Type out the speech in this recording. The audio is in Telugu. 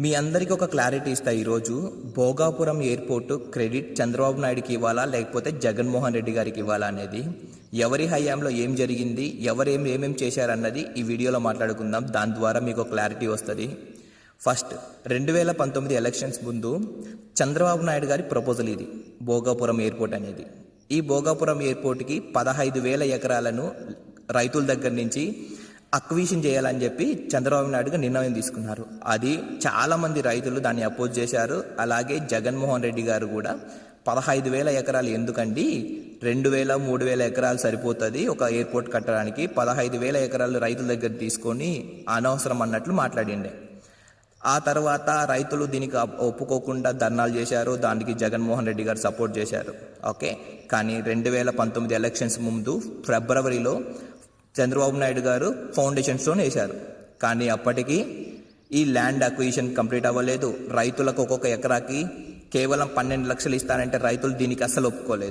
మీ అందరికీ ఒక క్లారిటీ ఇస్తా. ఈరోజు భోగాపురం ఎయిర్పోర్టు క్రెడిట్ చంద్రబాబు నాయుడుకి ఇవ్వాలా లేకపోతే జగన్మోహన్ రెడ్డి గారికి ఇవ్వాలా అనేది, ఎవరి హయాంలో ఏం జరిగింది, ఎవరు ఏమేం చేశారన్నది ఈ వీడియోలో మాట్లాడుకుందాం. దాని ద్వారా మీకు క్లారిటీ వస్తుంది. ఫస్ట్ 2019 ఎలక్షన్స్ ముందు చంద్రబాబు నాయుడు గారి ప్రపోజల్ ఇది, భోగాపురం ఎయిర్పోర్ట్ అనేది. ఈ భోగాపురం ఎయిర్పోర్ట్కి 15,000 ఎకరాలను రైతుల దగ్గర నుంచి అక్విజిషన్ చేయాలని చెప్పి చంద్రబాబు నాయుడుగా నిర్ణయం తీసుకున్నారు. అది చాలామంది రైతులు దాన్ని అపోజ్ చేశారు. అలాగే జగన్మోహన్ రెడ్డి గారు కూడా 15,000 ఎకరాలు ఎందుకండి, 2,000 3,000 ఎకరాలు సరిపోతుంది ఒక ఎయిర్పోర్ట్ కట్టడానికి, 15,000 ఎకరాలు రైతుల దగ్గర తీసుకొని అనవసరం అన్నట్లు మాట్లాడిండే. ఆ తర్వాత రైతులు దీనికి ఒప్పుకోకుండా ధర్నాలు చేశారు. దానికి జగన్మోహన్ రెడ్డి గారు సపోర్ట్ చేశారు. ఓకే, కానీ 2019 ఎలక్షన్స్ ముందు ఫిబ్రవరిలో చంద్రబాబు నాయుడు గారు ఫౌండేషన్ స్టోన్ వేశారు. కానీ అప్పటికి ఈ ల్యాండ్ అక్విజిషన్ కంప్లీట్ అవ్వలేదు. రైతులకు ఒక్కొక్క ఎకరాకి కేవలం 12 లక్షలు ఇస్తానంటే రైతులు దీనికి అస్సలు ఒప్పుకోలేదు.